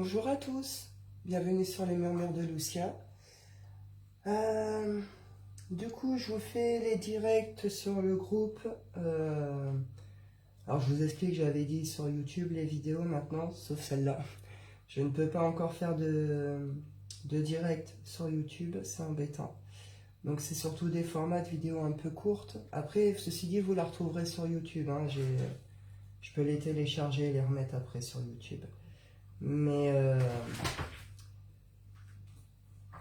Bonjour à tous, bienvenue sur les murmures de Lucia. Du coup, je vous fais les directs sur le groupe. Alors, je vous explique, j'avais dit sur YouTube les vidéos maintenant, sauf celle-là. Je ne peux pas encore faire de direct sur YouTube, c'est embêtant. Donc, c'est surtout des formats de vidéos un peu courtes. Après, ceci dit, vous la retrouverez sur YouTube. Hein. Je peux les télécharger et les remettre après sur YouTube. Mais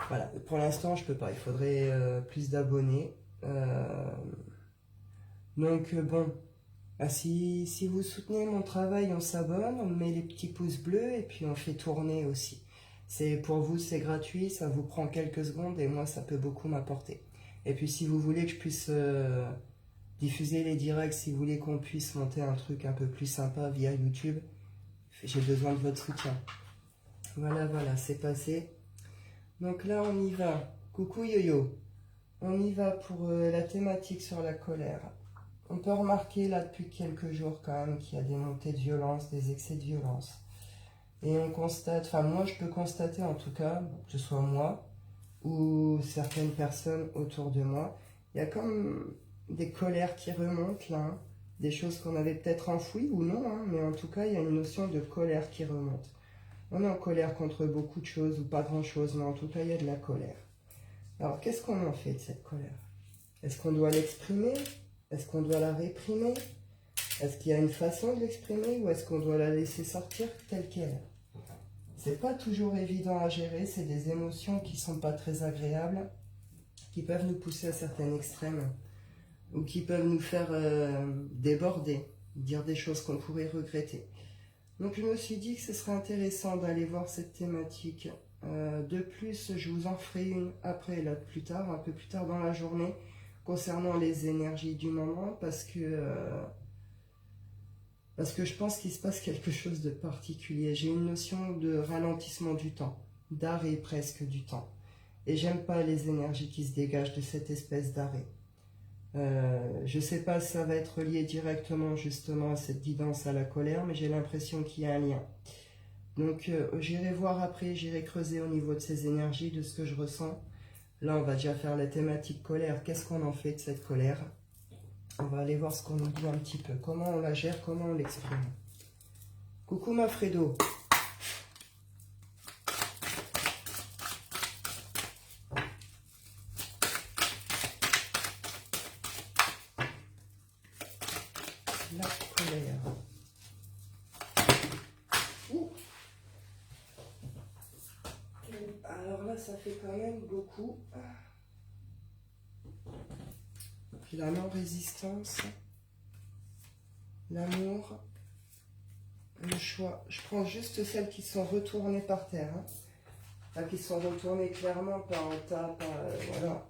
voilà, pour l'instant, je peux pas. Il faudrait plus d'abonnés. Donc, bon, si vous soutenez mon travail, on s'abonne, on met les petits pouces bleus et puis on fait tourner aussi. Pour vous, c'est gratuit, ça vous prend quelques secondes et moi, ça peut beaucoup m'apporter. Et puis, si vous voulez que je puisse diffuser les directs, si vous voulez qu'on puisse monter un truc un peu plus sympa via YouTube, j'ai besoin de votre soutien. Voilà, c'est passé. Donc là, on y va. Coucou Yo-Yo. On y va pour la thématique sur la colère. On peut remarquer là depuis quelques jours quand même qu'il y a des montées de violence, des excès de violence. Et on constate, enfin moi je peux constater en tout cas, que ce soit moi ou certaines personnes autour de moi, il y a comme des colères qui remontent là, hein. Des choses qu'on avait peut-être enfouies ou non, hein, mais en tout cas il y a une notion de colère qui remonte. On est en colère contre beaucoup de choses ou pas grand-chose, mais en tout cas, il y a de la colère. Alors, qu'est-ce qu'on en fait de cette colère? Est-ce qu'on doit l'exprimer? Est-ce qu'on doit la réprimer? Est-ce qu'il y a une façon de l'exprimer ou est-ce qu'on doit la laisser sortir telle qu'elle est? C'est pas toujours évident à gérer, c'est des émotions qui sont pas très agréables, qui peuvent nous pousser à certains extrêmes ou qui peuvent nous faire déborder, dire des choses qu'on pourrait regretter. Donc je me suis dit que ce serait intéressant d'aller voir cette thématique. De plus, je vous en ferai une après, là, plus tard, un peu plus tard dans la journée, concernant les énergies du moment, parce que je pense qu'il se passe quelque chose de particulier. J'ai une notion de ralentissement du temps, d'arrêt presque du temps. Et j'aime pas les énergies qui se dégagent de cette espèce d'arrêt. Je ne sais pas si ça va être lié directement justement à cette guidance à la colère, mais j'ai l'impression qu'il y a un lien. Donc j'irai voir après, j'irai creuser au niveau de ces énergies, de ce que je ressens. Là on va déjà faire la thématique colère, qu'est-ce qu'on en fait de cette colère? On va aller voir ce qu'on nous dit un petit peu, comment on la gère, comment on l'exprime. Coucou Mafredo. La colère. Alors là, ça fait quand même beaucoup. Puis la non-résistance, l'amour, le choix. Je prends juste celles qui sont retournées par terre. Hein. Enfin, qui sont retournées clairement, pas en tas, voilà.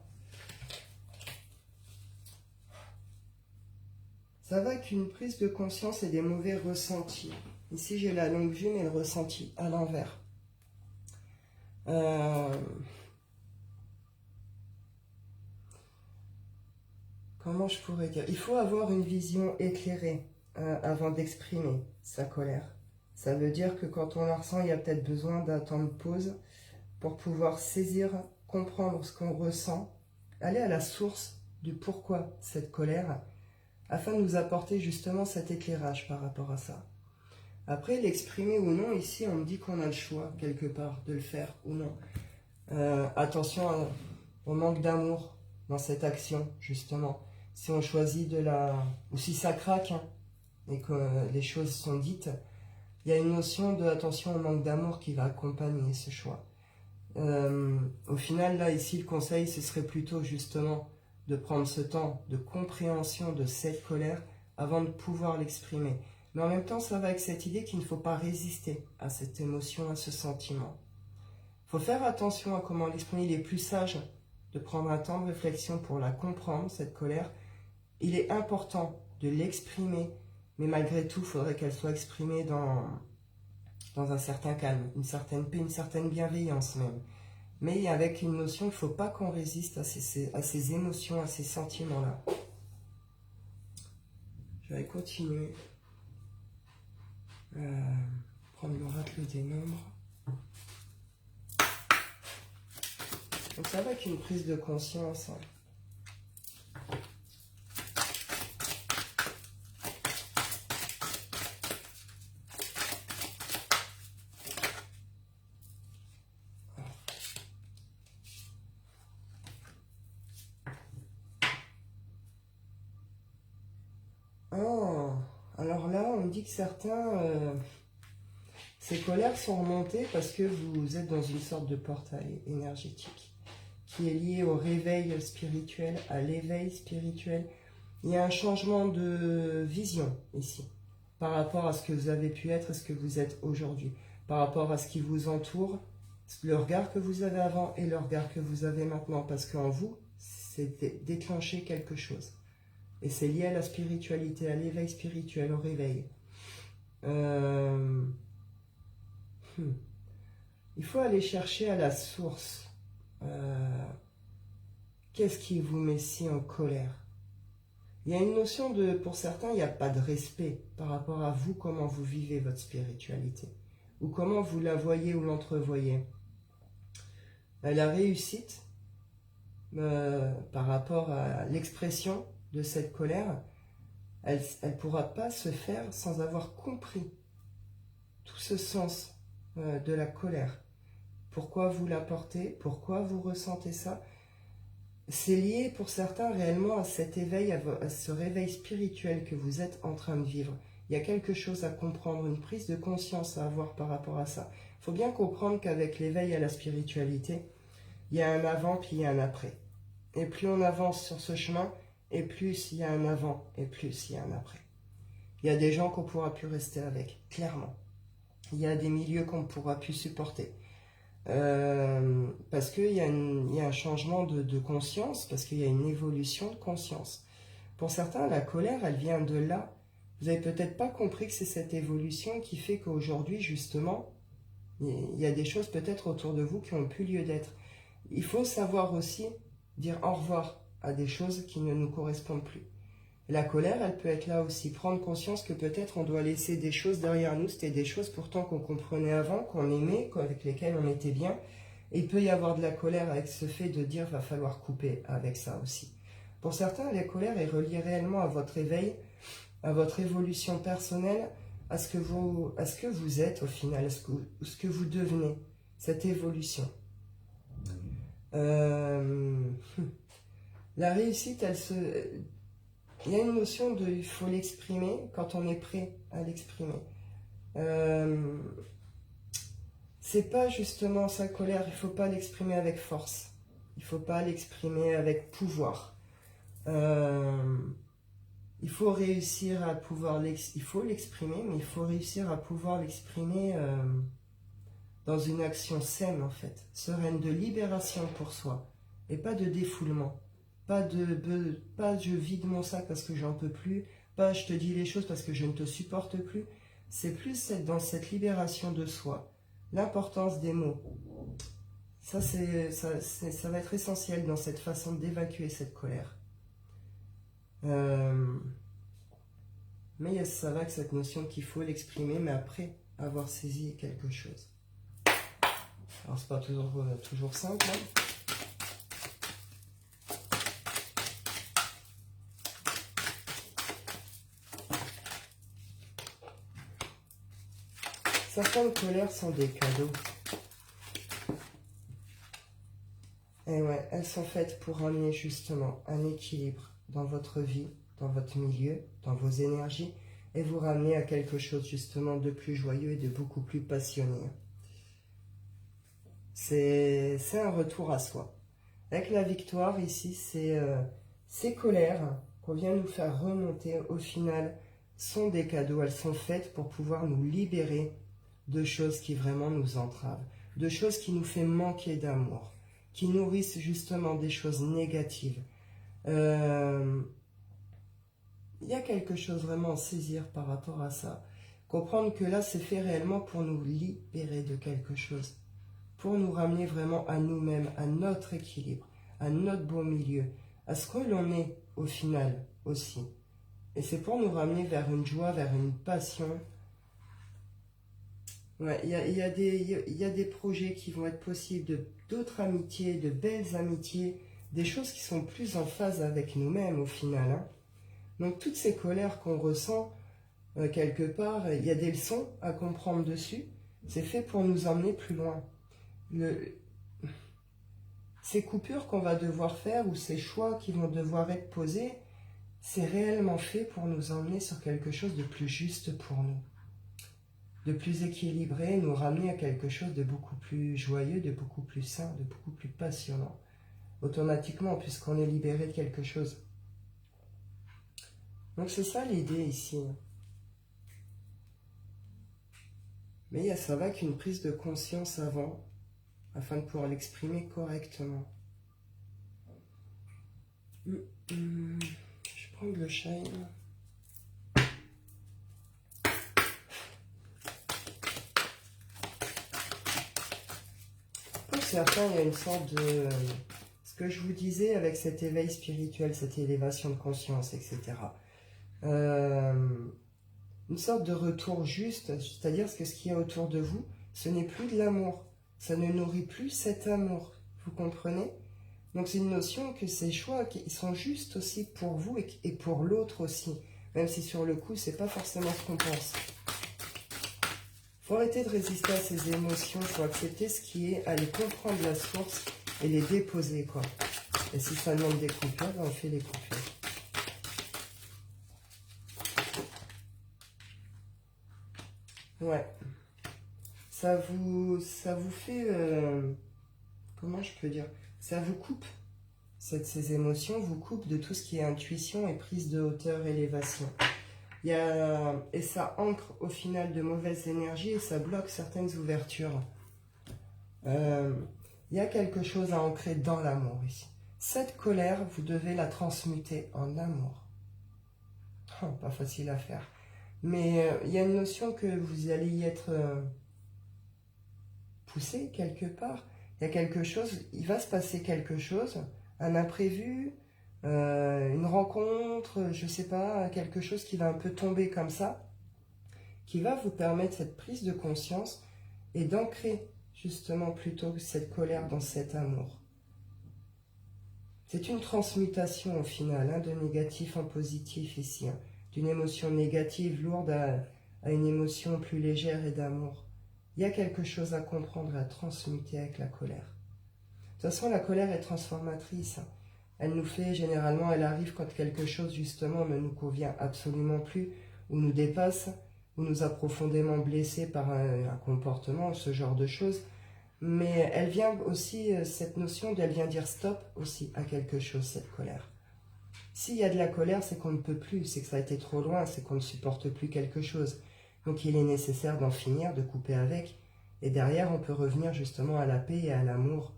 Ça va qu'une prise de conscience et des mauvais ressentis. Ici, j'ai la longue vue, mais le ressenti à l'envers. Comment je pourrais dire? Il faut avoir une vision éclairée avant d'exprimer sa colère. Ça veut dire que quand on la ressent, il y a peut-être besoin d'un temps de pause pour pouvoir saisir, comprendre ce qu'on ressent, aller à la source du pourquoi cette colère, afin de nous apporter justement cet éclairage par rapport à ça. Après, l'exprimer ou non, ici, on me dit qu'on a le choix, quelque part, de le faire ou non. Attention au manque d'amour dans cette action, justement. Si on choisit ou si ça craque, hein, et que les choses sont dites, il y a une notion de attention au manque d'amour qui va accompagner ce choix. Au final, là, ici, le conseil, ce serait plutôt, justement, de prendre ce temps de compréhension de cette colère avant de pouvoir l'exprimer. Mais en même temps, ça va avec cette idée qu'il ne faut pas résister à cette émotion, à ce sentiment. Il faut faire attention à comment l'exprimer. Il est plus sage de prendre un temps de réflexion pour la comprendre, cette colère. Il est important de l'exprimer, mais malgré tout, il faudrait qu'elle soit exprimée dans un certain calme, une certaine paix, une certaine bienveillance même. Mais avec une notion, il ne faut pas qu'on résiste à ces émotions, à ces sentiments-là. Je vais continuer. Prendre l'oracle des nombres. Donc ça va avec une prise de conscience. Hein. Oh, alors là, on me dit que certains, ces colères sont remontées parce que vous êtes dans une sorte de portail énergétique qui est lié au réveil spirituel, à l'éveil spirituel. Il y a un changement de vision ici, par rapport à ce que vous avez pu être et ce que vous êtes aujourd'hui, par rapport à ce qui vous entoure, le regard que vous avez avant et le regard que vous avez maintenant, parce qu'en vous, c'est déclenché quelque chose. Et c'est lié à la spiritualité, à l'éveil spirituel, au réveil. Il faut aller chercher à la source. Qu'est-ce qui vous met si en colère? Il y a une notion de, pour certains, il n'y a pas de respect par rapport à vous, comment vous vivez votre spiritualité, ou comment vous la voyez ou l'entrevoyez. La réussite, par rapport à l'expression de cette colère, elle ne pourra pas se faire sans avoir compris tout ce sens de la colère. Pourquoi vous la portez? Pourquoi vous ressentez ça? C'est lié pour certains réellement à cet éveil, à ce réveil spirituel que vous êtes en train de vivre. Il y a quelque chose à comprendre, une prise de conscience à avoir par rapport à ça. Il faut bien comprendre qu'avec l'éveil à la spiritualité, il y a un avant puis il y a un après. Et plus on avance sur ce chemin, et plus il y a un avant, et plus il y a un après. Il y a des gens qu'on ne pourra plus rester avec, clairement. Il y a des milieux qu'on ne pourra plus supporter. Parce qu'il y a un changement de conscience, parce qu'il y a une évolution de conscience. Pour certains, la colère, elle vient de là. Vous n'avez peut-être pas compris que c'est cette évolution qui fait qu'aujourd'hui, justement, il y a des choses peut-être autour de vous qui n'ont plus lieu d'être. Il faut savoir aussi dire au revoir à des choses qui ne nous correspondent plus. La colère, elle peut être là aussi, prendre conscience que peut-être on doit laisser des choses derrière nous, c'était des choses pourtant qu'on comprenait avant, qu'on aimait, avec lesquelles on était bien. Et il peut y avoir de la colère avec ce fait de dire va falloir couper avec ça aussi. Pour certains, la colère est reliée réellement à votre éveil, à votre évolution personnelle, à ce que vous êtes au final, à ce que vous devenez, cette évolution. La réussite, il y a une notion de il faut l'exprimer quand on est prêt à l'exprimer. C'est pas justement sa colère, il faut pas l'exprimer avec force. Il faut pas l'exprimer avec pouvoir. Il faut réussir à pouvoir il faut l'exprimer, mais il faut réussir à pouvoir l'exprimer dans une action saine en fait, sereine, de libération pour soi, et pas de défoulement. Pas je vide mon sac parce que j'en peux plus, pas je te dis les choses parce que je ne te supporte plus. C'est plus être dans cette libération de soi, l'importance des mots. Ça va être essentiel dans cette façon d'évacuer cette colère. Mais ça va avec cette notion qu'il faut l'exprimer, mais après avoir saisi quelque chose. Alors c'est pas toujours simple, hein. Certaines colères sont des cadeaux. Et ouais, elles sont faites pour amener justement un équilibre dans votre vie, dans votre milieu, dans vos énergies, et vous ramener à quelque chose justement de plus joyeux et de beaucoup plus passionné. C'est un retour à soi. Avec la victoire ici, ces colères qu'on vient nous faire remonter au final sont des cadeaux. Elles sont faites pour pouvoir nous libérer de choses qui vraiment nous entravent, de choses qui nous font manquer d'amour, qui nourrissent justement des choses négatives. Il y a quelque chose vraiment à saisir par rapport à ça. Comprendre que là, c'est fait réellement pour nous libérer de quelque chose, pour nous ramener vraiment à nous-mêmes, à notre équilibre, à notre beau milieu, à ce que l'on est au final aussi. Et c'est pour nous ramener vers une joie, vers une passion, Ouais, il y a des projets qui vont être possibles, d'autres amitiés, de belles amitiés, des choses qui sont plus en phase avec nous-mêmes au final, hein. Donc toutes ces colères qu'on ressent, quelque part, il y a des leçons à comprendre dessus. C'est fait pour nous emmener plus loin. Ces coupures qu'on va devoir faire ou ces choix qui vont devoir être posés, c'est réellement fait pour nous emmener sur quelque chose de plus juste pour nous, de plus équilibré, nous ramener à quelque chose de beaucoup plus joyeux, de beaucoup plus sain, de beaucoup plus passionnant, automatiquement, puisqu'on est libéré de quelque chose. Donc c'est ça l'idée ici. Mais ça va qu'une prise de conscience avant, afin de pouvoir l'exprimer correctement. Je prends le shine. Pour certains, il y a une sorte de... ce que je vous disais avec cet éveil spirituel, cette élévation de conscience, etc. Une sorte de retour juste, c'est-à-dire que ce qu'il y a autour de vous, ce n'est plus de l'amour. Ça ne nourrit plus cet amour. Vous comprenez? Donc c'est une notion que ces choix qui sont justes aussi pour vous et pour l'autre aussi. Même si sur le coup, c'est pas forcément ce qu'on pense. Faut arrêter de résister à ces émotions, faut accepter ce qui est, aller comprendre la source et les déposer, quoi. Et si ça demande des coupures, ben on fait des coupures. Ouais. Ça vous fait... comment je peux dire? Ça vous coupe. Ces émotions vous coupent de tout ce qui est intuition et prise de hauteur, élévation. Et ça ancre au final de mauvaises énergies et ça bloque certaines ouvertures. Il y a quelque chose à ancrer dans l'amour ici. Cette colère, vous devez la transmuter en amour. Oh, pas facile à faire. Mais il y a une notion que vous allez y être poussé quelque part. Il y a quelque chose, il va se passer quelque chose, un imprévu, une rencontre, je sais pas, quelque chose qui va un peu tomber comme ça, qui va vous permettre cette prise de conscience et d'ancrer justement plutôt cette colère dans cet amour. C'est une transmutation au final, hein, de négatif en positif ici, hein, d'une émotion négative lourde à une émotion plus légère et d'amour. Il y a quelque chose à comprendre et à transmuter avec la colère. De toute façon, la colère est transformatrice, hein. Elle nous fait, généralement, elle arrive quand quelque chose, justement, ne nous convient absolument plus, ou nous dépasse, ou nous a profondément blessés par un comportement, ce genre de choses. Mais elle vient aussi, cette notion, elle vient dire stop aussi à quelque chose, cette colère. S'il y a de la colère, c'est qu'on ne peut plus, c'est que ça a été trop loin, c'est qu'on ne supporte plus quelque chose. Donc il est nécessaire d'en finir, de couper avec. Et derrière, on peut revenir justement à la paix et à l'amour.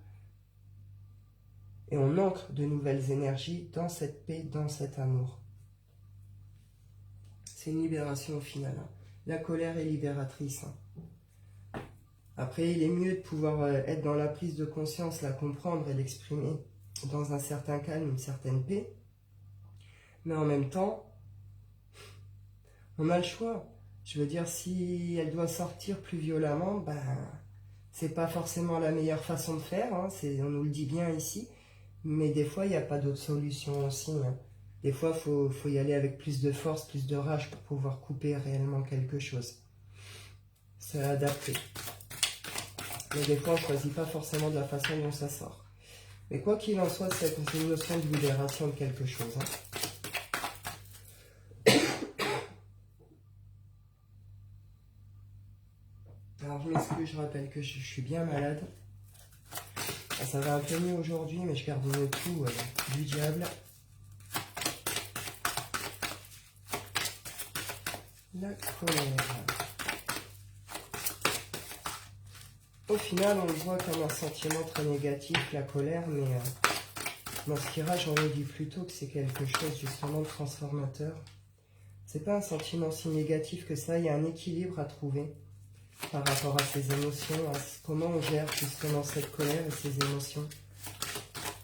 Et on ancre de nouvelles énergies dans cette paix, dans cet amour. C'est une libération au final, hein. La colère est libératrice, hein. Après, il est mieux de pouvoir être dans la prise de conscience, la comprendre et l'exprimer dans un certain calme, une certaine paix. Mais en même temps, on a le choix. Je veux dire, si elle doit sortir plus violemment, ben, c'est pas forcément la meilleure façon de faire, hein, on nous le dit bien ici. Mais des fois, il n'y a pas d'autre solution aussi, hein. Des fois, il faut y aller avec plus de force, plus de rage pour pouvoir couper réellement quelque chose. C'est adapté. Mais des fois, on ne choisit pas forcément de la façon dont ça sort. Mais quoi qu'il en soit, c'est une notion de libération de quelque chose, hein. Alors, je m'excuse, je rappelle que je suis bien malade. Ça va un peu mieux aujourd'hui, mais je garde le coup du diable. La colère. Au final, on le voit comme un sentiment très négatif, la colère, mais dans ce tirage, on dit plutôt que c'est quelque chose justement de transformateur. C'est pas un sentiment si négatif que ça, il y a un équilibre à trouver par rapport à ces émotions, à comment on gère justement cette colère et ces émotions.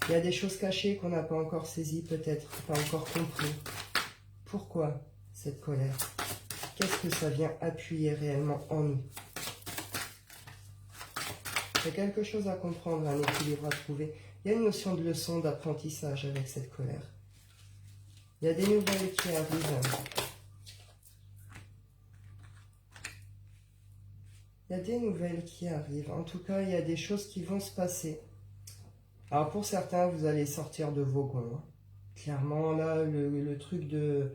Il y a des choses cachées qu'on n'a pas encore saisies peut-être, pas encore compris. Pourquoi cette colère? Qu'est-ce que ça vient appuyer réellement en nous? Il y a quelque chose à comprendre, un équilibre à trouver. Il y a une notion de leçon, d'apprentissage avec cette colère. Il y a des nouvelles qui arrivent. Il y a des nouvelles qui arrivent. En tout cas, il y a des choses qui vont se passer. Alors pour certains, vous allez sortir de vos gonds, hein. Clairement, là, le truc de...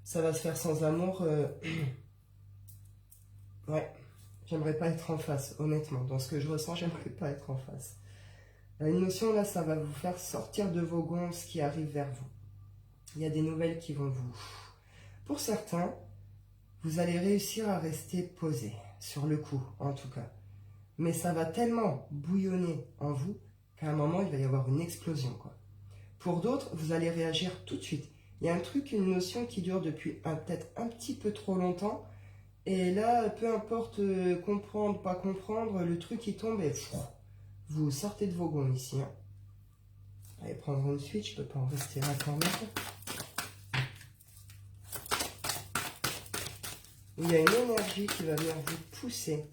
Ça va se faire sans amour. Ouais, j'aimerais pas être en face, honnêtement. Dans ce que je ressens, j'aimerais pas être en face. Une notion, là, ça va vous faire sortir de vos gonds ce qui arrive vers vous. Il y a des nouvelles qui vont vous... Pour certains, vous allez réussir à rester posé, sur le coup, en tout cas. Mais ça va tellement bouillonner en vous qu'à un moment, il va y avoir une explosion, quoi. Pour d'autres, vous allez réagir tout de suite. Il y a un truc, une notion qui dure depuis peut-être un petit peu trop longtemps. Et là, peu importe comprendre, pas comprendre, le truc qui tombe et vous sortez de vos gonds ici, hein. Allez, prendre une suite, je peux pas en rester là quand même. Il y a une énergie qui va venir vous pousser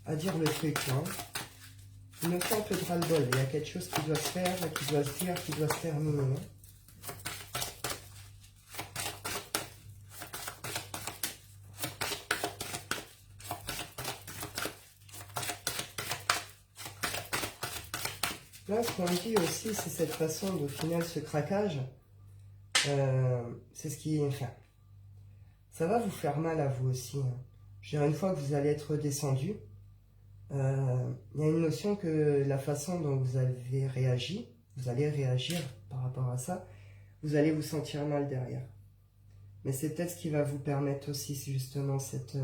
à dire le truc, hein. Il me fait un peu de ras-le-bol. Il y a quelque chose qui doit se faire, qui doit se dire, qui doit se terminer, hein. Là, ce qu'on dit aussi, c'est cette façon de final, ce craquage. C'est ce qui... Enfin, ça va vous faire mal à vous aussi, hein. Je dirais, une fois que vous allez être descendu, il y a une notion que la façon dont vous avez réagi, vous allez réagir par rapport à ça, vous allez vous sentir mal derrière. Mais c'est peut-être ce qui va vous permettre aussi justement cette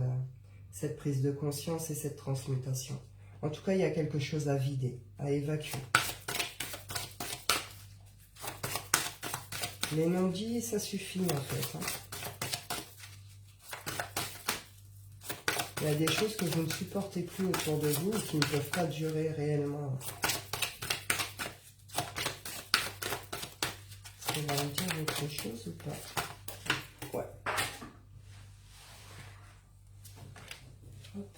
prise de conscience et cette transmutation. En tout cas, il y a quelque chose à vider, à évacuer. Les non-dits, ça suffit en fait, hein. Il y a des choses que vous ne supportez plus autour de vous et qui ne peuvent pas durer réellement. Est-ce qu'on va me dire autre chose ou pas? Ouais. Hop.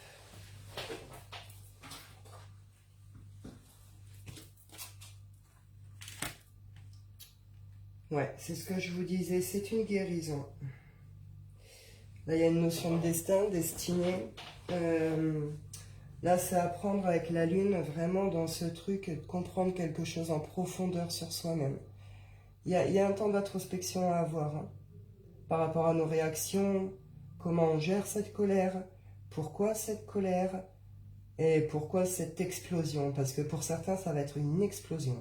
Ouais, c'est ce que je vous disais, c'est une guérison. Là, il y a une notion de destin, destinée. Là, c'est apprendre avec la lune, vraiment dans ce truc, de comprendre quelque chose en profondeur sur soi-même. Il y a un temps d'introspection à avoir, hein, par rapport à nos réactions, comment on gère cette colère, pourquoi cette colère, et pourquoi cette explosion. Parce que pour certains, ça va être une explosion.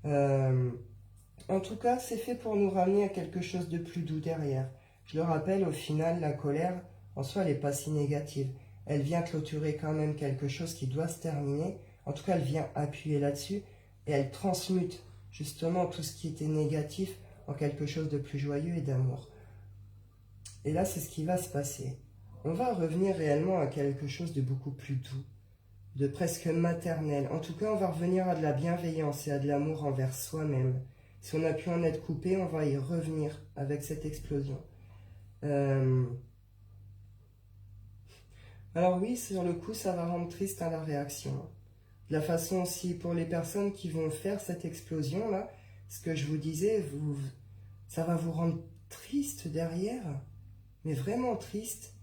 En tout cas, c'est fait pour nous ramener à quelque chose de plus doux derrière. Je le rappelle, au final, la colère, en soi, elle n'est pas si négative. Elle vient clôturer quand même quelque chose qui doit se terminer. En tout cas, elle vient appuyer là-dessus et elle transmute justement tout ce qui était négatif en quelque chose de plus joyeux et d'amour. Et là, c'est ce qui va se passer. On va revenir réellement à quelque chose de beaucoup plus doux, de presque maternel. En tout cas, on va revenir à de la bienveillance et à de l'amour envers soi-même. Si on a pu en être coupé, on va y revenir avec cette explosion. Alors oui, sur le coup, ça va rendre triste à la réaction. De la façon aussi, pour les personnes qui vont faire cette explosion-là, ce que je vous disais, ça va vous rendre triste derrière, mais vraiment triste.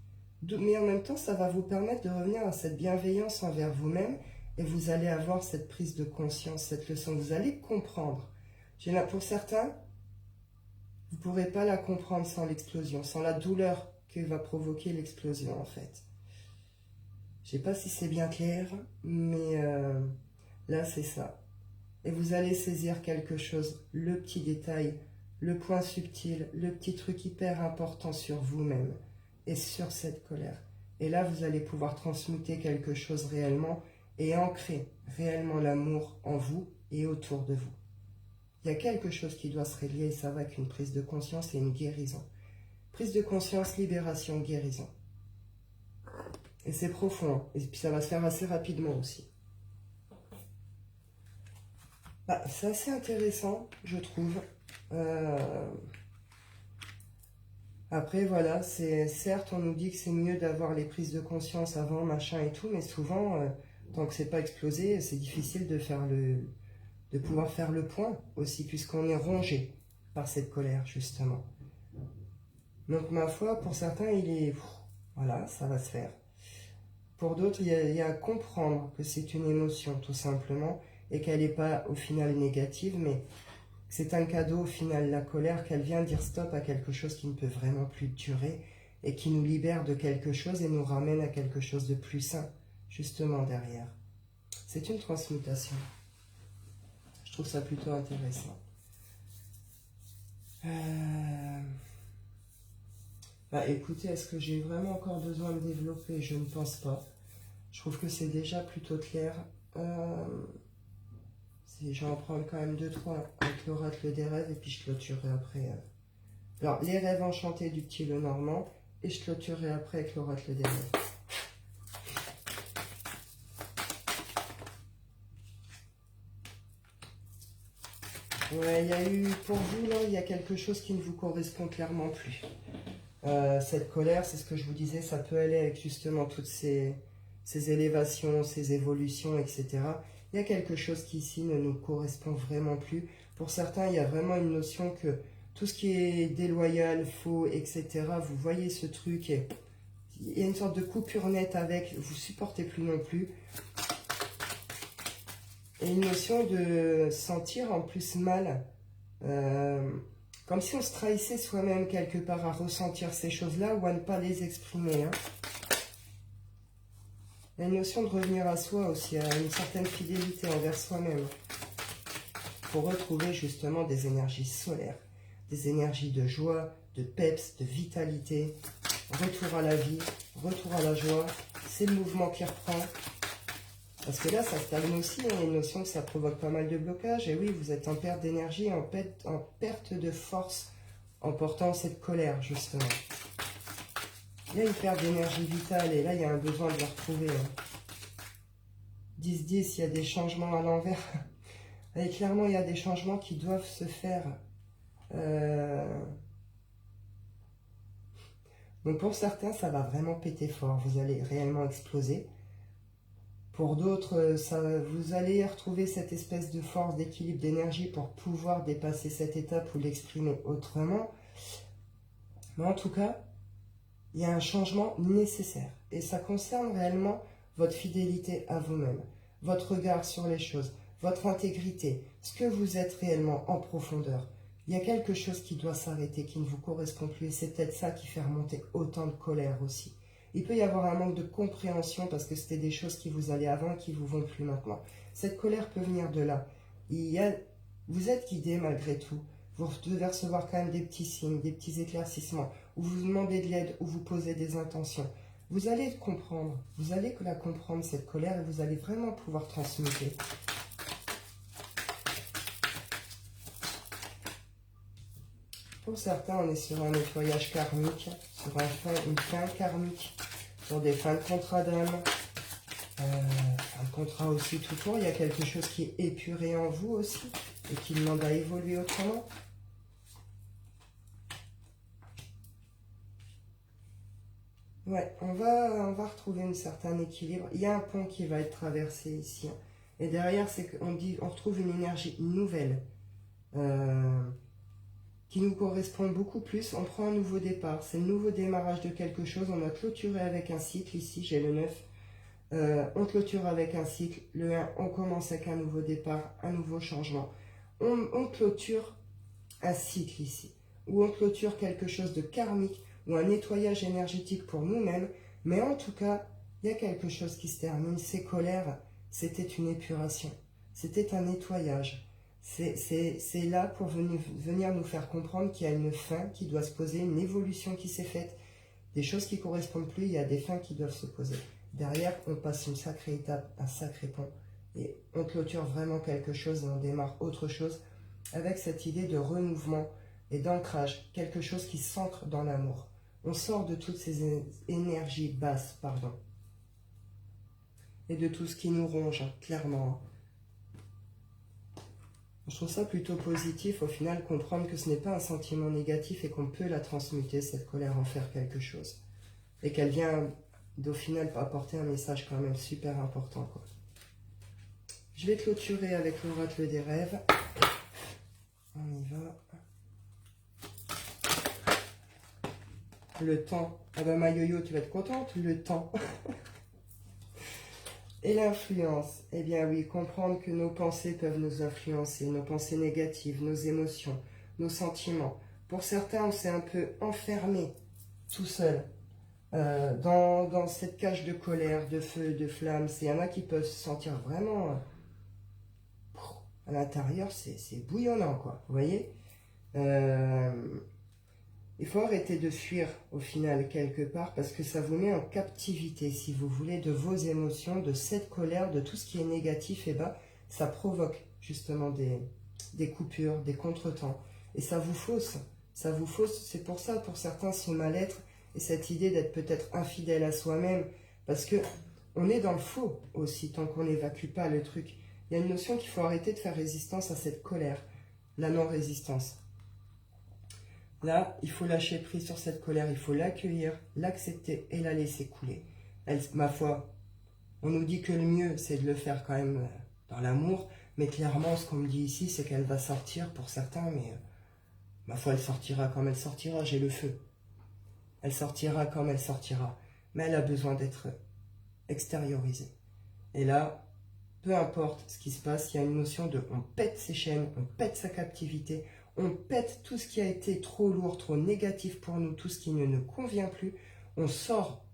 Mais en même temps, ça va vous permettre de revenir à cette bienveillance envers vous-même et vous allez avoir cette prise de conscience, cette leçon. Vous allez comprendre. Pour certains, vous ne pourrez pas la comprendre sans l'explosion, sans la douleur que va provoquer l'explosion en fait. Je ne sais pas si c'est bien clair, mais là c'est ça. Et vous allez saisir quelque chose, le petit détail, le point subtil, le petit truc hyper important sur vous-même et sur cette colère. Et là vous allez pouvoir transmuter quelque chose réellement et ancrer réellement l'amour en vous et autour de vous. Il y a quelque chose qui doit se régler et ça va avec une prise de conscience et une guérison. Prise de conscience, libération, guérison. Et c'est profond. Et puis ça va se faire assez rapidement aussi. Bah, c'est assez intéressant, je trouve. Après, voilà, c'est certes, on nous dit que c'est mieux d'avoir les prises de conscience avant, machin et tout, mais souvent, tant que c'est pas explosé, c'est difficile de pouvoir faire le point aussi, puisqu'on est rongé par cette colère, justement. Donc, ma foi, pour certains, voilà, ça va se faire. Pour d'autres, il y a à comprendre que c'est une émotion, tout simplement, et qu'elle n'est pas, au final, négative, mais c'est un cadeau, au final, la colère, qu'elle vient dire stop à quelque chose qui ne peut vraiment plus durer, et qui nous libère de quelque chose et nous ramène à quelque chose de plus sain, justement, derrière. C'est une transmutation. Je trouve ça plutôt intéressant. Bah écoutez, est-ce que j'ai vraiment encore besoin de développer? Je ne pense pas. Je trouve que c'est déjà plutôt clair. Si je vais en prendre quand même 2-3 avec l'oracle des rêves et puis je clôturerai après. Alors, les rêves enchantés du petit Lenormand et je clôturerai après avec l'oracle des rêves. Ouais, il y a eu, pour vous, là, il y a quelque chose qui ne vous correspond clairement plus. Cette colère, c'est ce que je vous disais, ça peut aller avec justement toutes ces élévations, ces évolutions, etc. Il y a quelque chose qui ici ne nous correspond vraiment plus. Pour certains, il y a vraiment une notion que tout ce qui est déloyal, faux, etc., vous voyez ce truc, et il y a une sorte de coupure nette avec, vous supportez plus non plus. Et une notion de sentir en plus mal, comme si on se trahissait soi-même quelque part à ressentir ces choses-là ou à ne pas les exprimer. Hein. Il y a une notion de revenir à soi aussi, à une certaine fidélité envers soi-même, pour retrouver justement des énergies solaires, des énergies de joie, de peps, de vitalité, retour à la vie, retour à la joie. C'est le mouvement qui reprend. Parce que là, ça stagne aussi, il y a une notion que ça provoque pas mal de blocages. Et oui, vous êtes en perte d'énergie, en perte de force, en portant cette colère, justement. Il y a une perte d'énergie vitale, et là, il y a un besoin de la retrouver. 10-10, il y a des changements à l'envers. Et clairement, il y a des changements qui doivent se faire. Donc pour certains, ça va vraiment péter fort. Vous allez réellement exploser. Pour d'autres, vous allez retrouver cette espèce de force, d'équilibre, d'énergie pour pouvoir dépasser cette étape ou l'exprimer autrement. Mais en tout cas, il y a un changement nécessaire. Et ça concerne réellement votre fidélité à vous-même, votre regard sur les choses, votre intégrité, ce que vous êtes réellement en profondeur. Il y a quelque chose qui doit s'arrêter, qui ne vous correspond plus. Et c'est peut-être ça qui fait remonter autant de colère aussi. Il peut y avoir un manque de compréhension parce que c'était des choses qui vous allaient avant et qui ne vous vont plus maintenant. Cette colère peut venir de là. Vous êtes guidé malgré tout. Vous devez recevoir quand même des petits signes, des petits éclaircissements, où vous demandez de l'aide, où vous posez des intentions. Vous allez comprendre, vous allez la comprendre cette colère et vous allez vraiment pouvoir transmuter. Pour certains, on est sur un nettoyage karmique, sur une fin karmique, sur des fins de contrat d'âme, fin de contrat aussi tout court. Il y a quelque chose qui est épuré en vous aussi et qui demande à évoluer autrement. Ouais, on va retrouver un certain équilibre. Il y a un pont qui va être traversé ici. Et derrière, c'est on retrouve une énergie nouvelle. Qui nous correspond beaucoup plus. On prend un nouveau départ. C'est le nouveau démarrage de quelque chose. On a clôturé avec un cycle. Ici, j'ai le 9. On clôture avec un cycle. Le 1, on commence avec un nouveau départ, un nouveau changement. On clôture un cycle ici. Ou on clôture quelque chose de karmique ou un nettoyage énergétique pour nous-mêmes. Mais en tout cas, il y a quelque chose qui se termine. Ces colères, c'était une épuration. C'était un nettoyage. C'est là pour venir nous faire comprendre qu'il y a une fin qui doit se poser, une évolution qui s'est faite, des choses qui ne correspondent plus, il y a des fins qui doivent se poser. Derrière, on passe une sacrée étape, un sacré pont, et on clôture vraiment quelque chose et on démarre autre chose avec cette idée de remouvement et d'ancrage, quelque chose qui s'ancre dans l'amour. On sort de toutes ces énergies basses, pardon, et de tout ce qui nous ronge, clairement. Je trouve ça plutôt positif, au final, comprendre que ce n'est pas un sentiment négatif et qu'on peut la transmuter, cette colère, en faire quelque chose. Et qu'elle vient, au final, apporter un message quand même super important, quoi. Je vais clôturer avec l'oracle des rêves. On y va. Le temps. Ah bah ma yo-yo, tu vas être contente, le temps. Et l'influence. Eh bien oui, comprendre que nos pensées peuvent nous influencer, nos pensées négatives, nos émotions, nos sentiments. Pour certains, on s'est un peu enfermé, tout seul, dans cette cage de colère, de feu, de flamme. Il y en a qui peuvent se sentir vraiment... à l'intérieur, c'est bouillonnant, quoi. Vous voyez il faut arrêter de fuir, au final, quelque part, parce que ça vous met en captivité, si vous voulez, de vos émotions, de cette colère, de tout ce qui est négatif et bas. Ça provoque, justement, des coupures, des contretemps. Et ça vous fausse. Ça vous fausse. C'est pour ça, pour certains, ce mal-être et cette idée d'être peut-être infidèle à soi-même. Parce que on est dans le faux aussi, tant qu'on n'évacue pas le truc. Il y a une notion qu'il faut arrêter de faire résistance à cette colère. La non-résistance. Là, il faut lâcher prise sur cette colère, il faut l'accueillir, l'accepter et la laisser couler. Elle, ma foi, on nous dit que le mieux, c'est de le faire quand même dans l'amour, mais clairement, ce qu'on me dit ici, c'est qu'elle va sortir pour certains, mais ma foi, elle sortira comme elle sortira, j'ai le feu. Elle sortira comme elle sortira, mais elle a besoin d'être extériorisée. Et là, peu importe ce qui se passe, il y a une notion de on pète ses chaînes, on pète sa captivité, on pète tout ce qui a été trop lourd, trop négatif pour nous, tout ce qui ne nous convient plus, on sort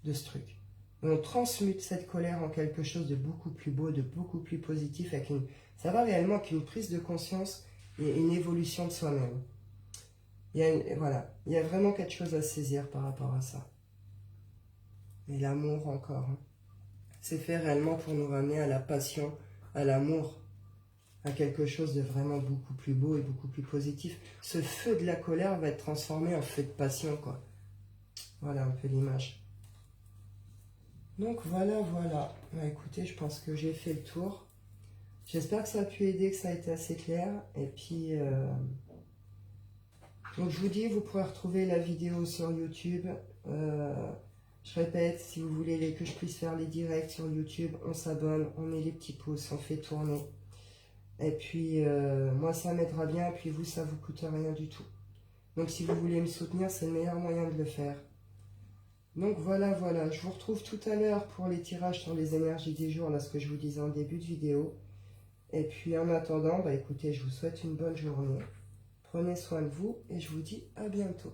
de ce truc. Et on transmute cette colère en quelque chose de beaucoup plus beau, de beaucoup plus positif, avec ça va réellement qu'une prise de conscience et une évolution de soi-même. Voilà, il y a vraiment quelque chose à saisir par rapport à ça. Et l'amour encore, hein. C'est fait réellement pour nous ramener à la passion, à l'amour, à quelque chose de vraiment beaucoup plus beau et beaucoup plus positif. Ce feu de la colère va être transformé en feu de passion, quoi. Voilà un peu l'image. Donc voilà. Bah, écoutez, je pense que j'ai fait le tour. J'espère que ça a pu aider, que ça a été assez clair. Et puis, donc je vous dis, vous pourrez retrouver la vidéo sur YouTube. Je répète, si vous voulez que je puisse faire les directs sur YouTube, on s'abonne, on met les petits pouces, on fait tourner. Et puis, moi, ça m'aidera bien, et puis vous, ça vous coûte rien du tout. Donc, si vous voulez me soutenir, c'est le meilleur moyen de le faire. Donc, voilà. Je vous retrouve tout à l'heure pour les tirages sur les énergies des jours, là, ce que je vous disais en début de vidéo. Et puis, en attendant, bah, écoutez, je vous souhaite une bonne journée. Prenez soin de vous, et je vous dis à bientôt.